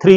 3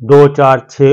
2, 4, 6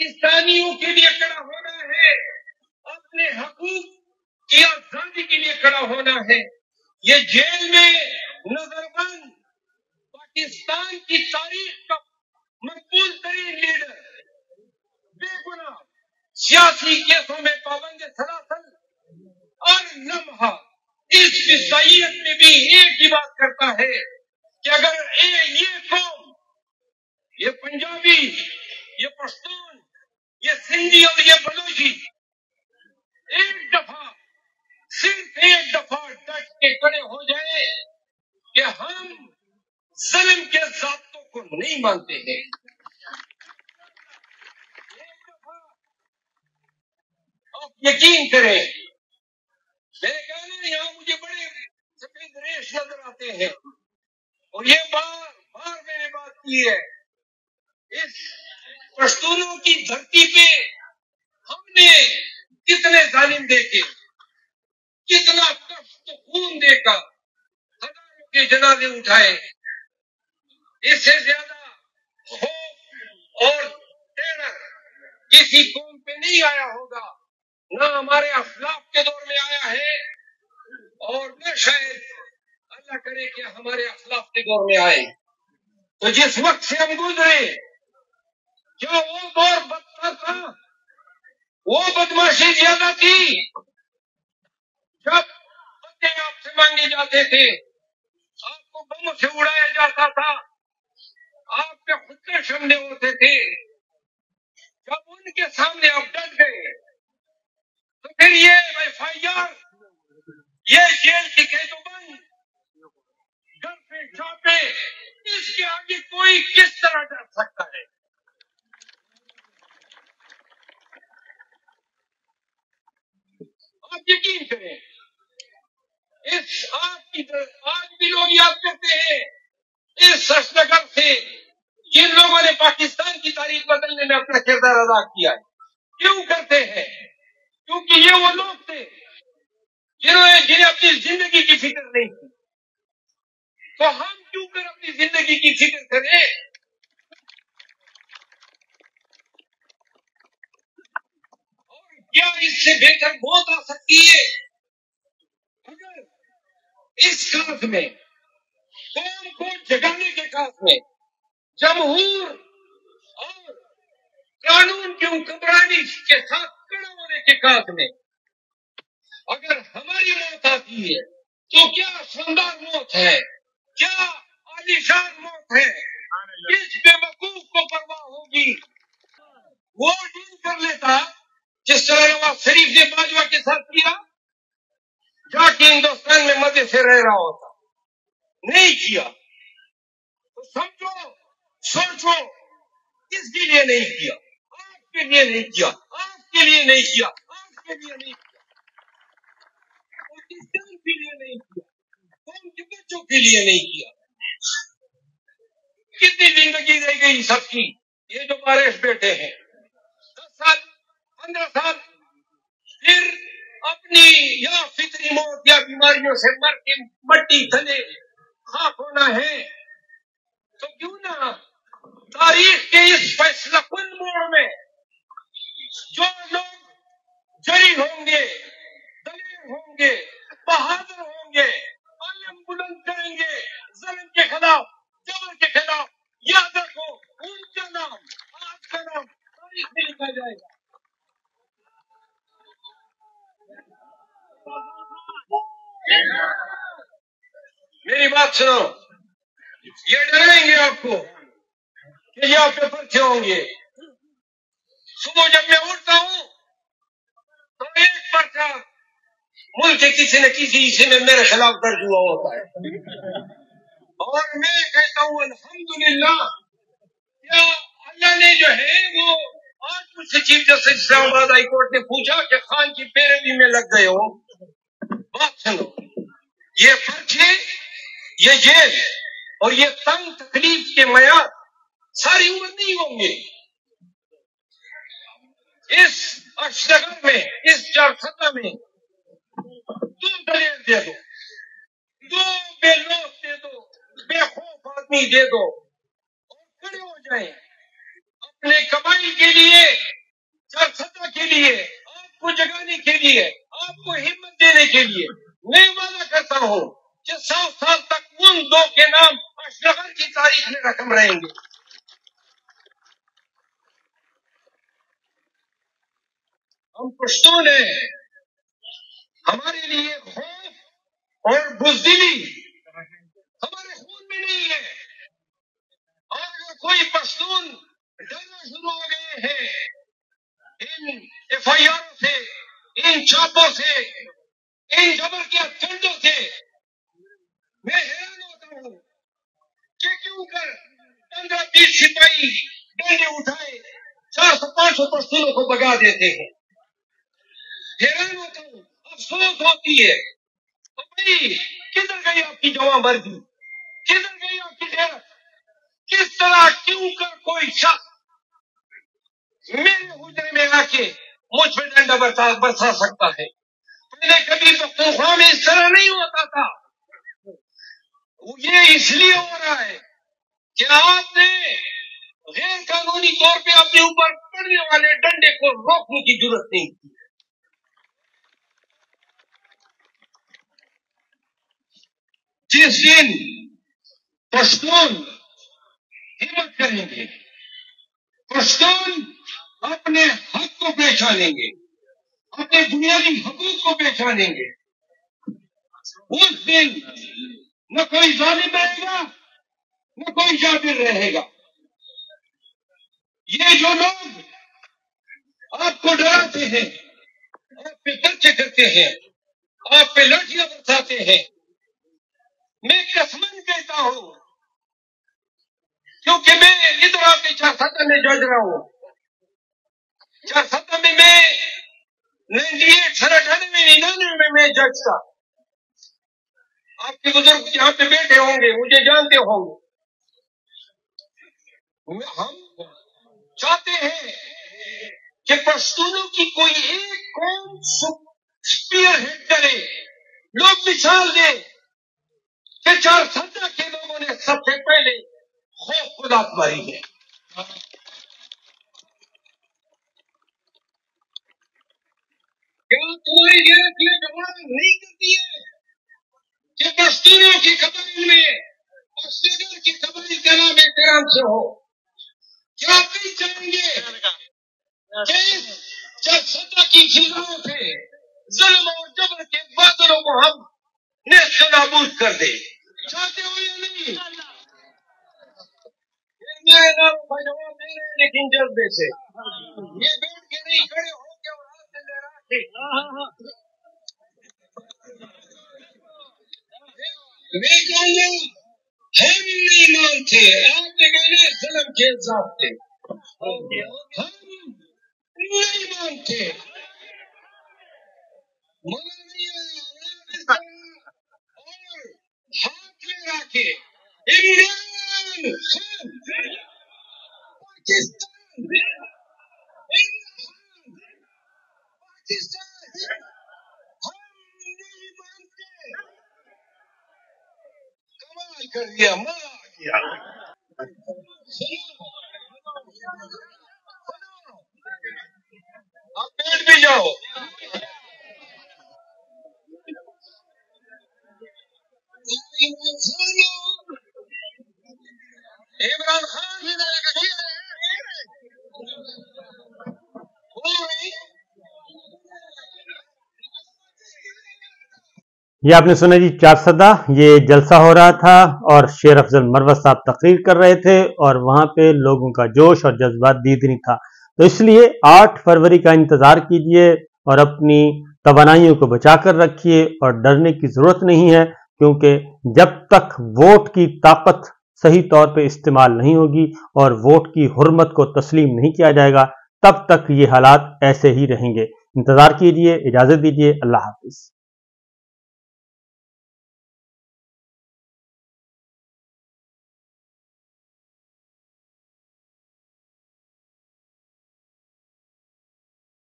پاکستانیوں کے لیے کھڑا ہونا ہے، اپنے حقوق کی آزادی کے لیے کھڑا ہونا ہے۔ یہ جیل میں نظر بند پاکستان کی تاریخ کا مقبول ترین لیڈر، بے گناہ سیاسی کیسوں میں پابند سلاسل اور لمحہ اس عیسائیت میں بھی ایک ہی بات کرتا ہے کہ اگر یہ قوم، یہ پنجابی، یہ پشتون، یہ سندھی اور یہ بلوچی ایک دفعہ، صرف ایک دفعہ ڈٹ کے کھڑے ہو جائے کہ ہم ظلم کے ضابطوں کو نہیں مانتے ہیں، ایک دفعہ آپ یقین کریں، میں نے کہا نا یہاں مجھے بڑے سفید ریش نظر آتے ہیں، اور یہ بار میں نے بات کی ہے، اس پشتونوں کی دھرتی پہ ہم نے کتنے ظالم دیکھے، کتنا کشت خون دے کر ہزاروں کے جنازے اٹھائے، اس سے زیادہ خوف اور ٹیرر کسی قوم پہ نہیں آیا ہوگا، نہ ہمارے اسلاف کے دور میں آیا ہے، اور نہ شاید اللہ کرے کہ ہمارے اسلاف کے دور میں آئے۔ تو جس وقت سے ہم گزرے، کیا وہ دور بدتر تھا؟ وہ بدماشی زیادہ تھی؟ جب پتے آپ سے مانگے جاتے تھے، آپ کو بموں سے اڑایا جاتا تھا، آپ کے خطے شملے ہوتے تھے، جب ان کے سامنے آپ ڈٹ گئے تو پھر یہ ایف آئی آر، یہ جیل کی قید و بند، ڈر پہ چھاپے، اس کے آگے کوئی کس طرح ڈر سکتا ہے؟ آپ یقین کریں، آپ کی آج بھی لوگ یاد کرتے ہیں اس سشنگر سے جن لوگوں نے پاکستان کی تاریخ بدلنے میں اپنا کردار ادا کیا ہے۔ کیوں کرتے ہیں؟ کیونکہ یہ وہ لوگ تھے جنہیں اپنی زندگی کی فکر نہیں تھی۔ تو ہم کیوں کر اپنی زندگی کی فکر کریں؟ اور کیا اس سے بہتر موت آ سکتی ہے؟ اگر اس کاس میں، قوم کو جگانے کے کاس میں، جمہور اور قانون کی حکمرانی کے ساتھ کھڑے ہونے کے کاس میں اگر ہماری موت آتی ہے تو کیا شاندار موت ہے، کیا عالیشان موت ہے، کس بے وقوف کو پرواہ ہوگی؟ وہ ڈیل کر لیتا جس طرح نواز شریف نے باجوہ کے ساتھ کیا، جا کے ہندوستان میں مزے سے رہ رہا ہوتا، نہیں کیا۔ تو سمجھو، سوچو، کس کے لیے نہیں کیا؟ آپ کے لیے نہیں کیا، آپ کے لیے نہیں کیا، آپ کے لیے نہیں کیا، پاکستان کے لیے نہیں کیا، قوم کے بچوں کے لیے نہیں کیا۔ کتنی زندگی رہ گئی سب کی، یہ جو بارش بیٹھے ہیں 10 سال 15 سال، پھر اپنی یا فطری موت یا بیماریوں سے مر کے مٹی تلے خاک ہونا ہے، تو کیوں نہ تاریخ کے اس فیصلہ کن موڑ میں جو لوگ جری ہوں گے، دلیر ہوں گے، بہادر ہوں گے، علم بلند کریں گے ظلم کے خلاف، جبر کے خلاف، یاد رکھو ان کا نام، آج کا نام تاریخ میں لکھا جائے گا۔ میری بات سنو، یہ ڈرائیں گے آپ کو کہ یہ آپ پہ پرچے ہوں گے۔ صبح جب میں اٹھتا ہوں تو ایک پرچہ ملک کے کسی نہ کسی حصے میں میرے خلاف درج ہوا ہوتا ہے، اور میں کہتا ہوں الحمدللہ، کیا اللہ نے جو ہے وہ آج مجھ سے چیف جسٹس اسلام آباد ہائی کورٹ نے پوچھا کہ خان کی پیروی میں لگ گئے ہو؟ بات سنو، یہ پرچے، یہ جیل اور یہ تنگ تکلیف کے معیار ساری عمر نہیں ہوں گے۔ اس اشنگر میں، اس چارسدہ میں 2 دلیر دے دو، 2 بے لوث دے دو، بے خوف آدمی دے دو، اور کھڑے ہو جائیں اپنے قبائل کے لیے، چارسدہ کے لیے، آپ کو جگانے کے لیے، آپ کو ہمت دینے کے لیے میں وعدہ کرتا ہوں کہ 100 سال تک ان دو کے نام اشرغر کی تاریخ میں رقم رہیں گے۔ ہم پشتون ہیں، ہمارے لیے خوف اور بزدلی ہمارے خون میں نہیں ہے، اور اگر کوئی پشتون ڈرنا شروع ہو گئے ہیں ان ایف آئی آروں سے، ان چاپوں سے، ان جبر کے ہتھیاروں سے، میں حیران ہوتا ہوں کہ کیوں کر 15-20 سپاہی ڈنڈے اٹھائے 400-500 پشتونوں کو بگا دیتے ہیں۔ حیران ہوتا ہوں، افسوس ہوتی ہے، تو بھائی کدھر گئی آپ کی جواں مردی، کدھر گئی آپ کی غیرت؟ کس طرح کیوں کر کوئی شخص میرے حجرے میں آ کے مجھ پہ ڈنڈا برسا سکتا ہے؟ پہلے کبھی پختونخوا میں اس طرح نہیں ہوتا تھا۔ یہ اس لیے ہو رہا ہے کہ آپ نے غیر قانونی طور پہ اپنے اوپر پڑنے والے ڈنڈے کو روکنے کی ضرورت نہیں کی۔ جس دن پشتون ہمت کریں گے، پشتون اپنے حق کو پہچانیں گے، اپنے بنیادی حقوق کو پہچانیں گے، اس دن نہ کوئی ظالم رہے گا نہ کوئی جابر رہے گا۔ یہ جو لوگ آپ کو ڈراتے ہیں، آپ پہ ترچے کرتے ہیں، آپ پہ لاٹیاں برساتے ہیں، میں قسمن کہتا ہوں، کیونکہ میں ادھر آپ کے چارسدہ میں جج رہا ہوں۔ چارسدہ میں 98 میں میں جج تھا۔ آپ کے بزرگ یہاں پہ بیٹھے ہوں گے، مجھے جانتے ہوں گے۔ ہم چاہتے ہیں کہ پشتونوں کی کوئی ایک قوم سپیئر ہیڈ کرے، لوگ مثال دیں کہ چارسدہ کے لوگوں نے سب سے پہلے خوف کو لات ماری ہے۔ کیا تمہاری غیرت یہ جوان نہیں کرتی ہے کہ پشتونوں کی قبائل میں اشرغر کی قبائل کا نام احترام سے ہو؟ کیا آپ نہیں چاہیں گے کہ اس چارسدہ کی فضاؤں سے ظلم اور جبر کے بادلوں کو ہم نیست و نابود کر دیں؟ چاہتے ہو یا نہیں؟ میرے نام کا جواب دے رہے ہیں، لیکن جذبے سے، یہ بیٹھ کے نہیں، کھڑے ہو کے اور ہاتھ سے لہرا کے۔ میں کہوں گا ہم نہیں مانتے، آپ نے کہنا ظلم کے ضابطے، ہم نہیں مانتے، مگر نہیں آیا اور ہاتھ میں رکھے عمران خان پاکستان، پاکستان ہم نہیں مانتے۔ کمال کر دیا، مزہ آ گیا۔ آپ بیٹھ بھی جاؤ۔ عمران خان یہ آپ نے سنا جی چارسدہ، یہ جلسہ ہو رہا تھا اور شیر افضل مروت صاحب تقریر کر رہے تھے اور وہاں پہ لوگوں کا جوش اور جذبات دیدنی تھا، تو اس لیے 8 فروری کا انتظار کیجئے اور اپنی توانائیوں کو بچا کر رکھیے اور ڈرنے کی ضرورت نہیں ہے، کیونکہ جب تک ووٹ کی طاقت صحیح طور پہ استعمال نہیں ہوگی اور ووٹ کی حرمت کو تسلیم نہیں کیا جائے گا، تب تک یہ حالات ایسے ہی رہیں گے۔ انتظار کیجئے، اجازت دیجئے، اللہ حافظ۔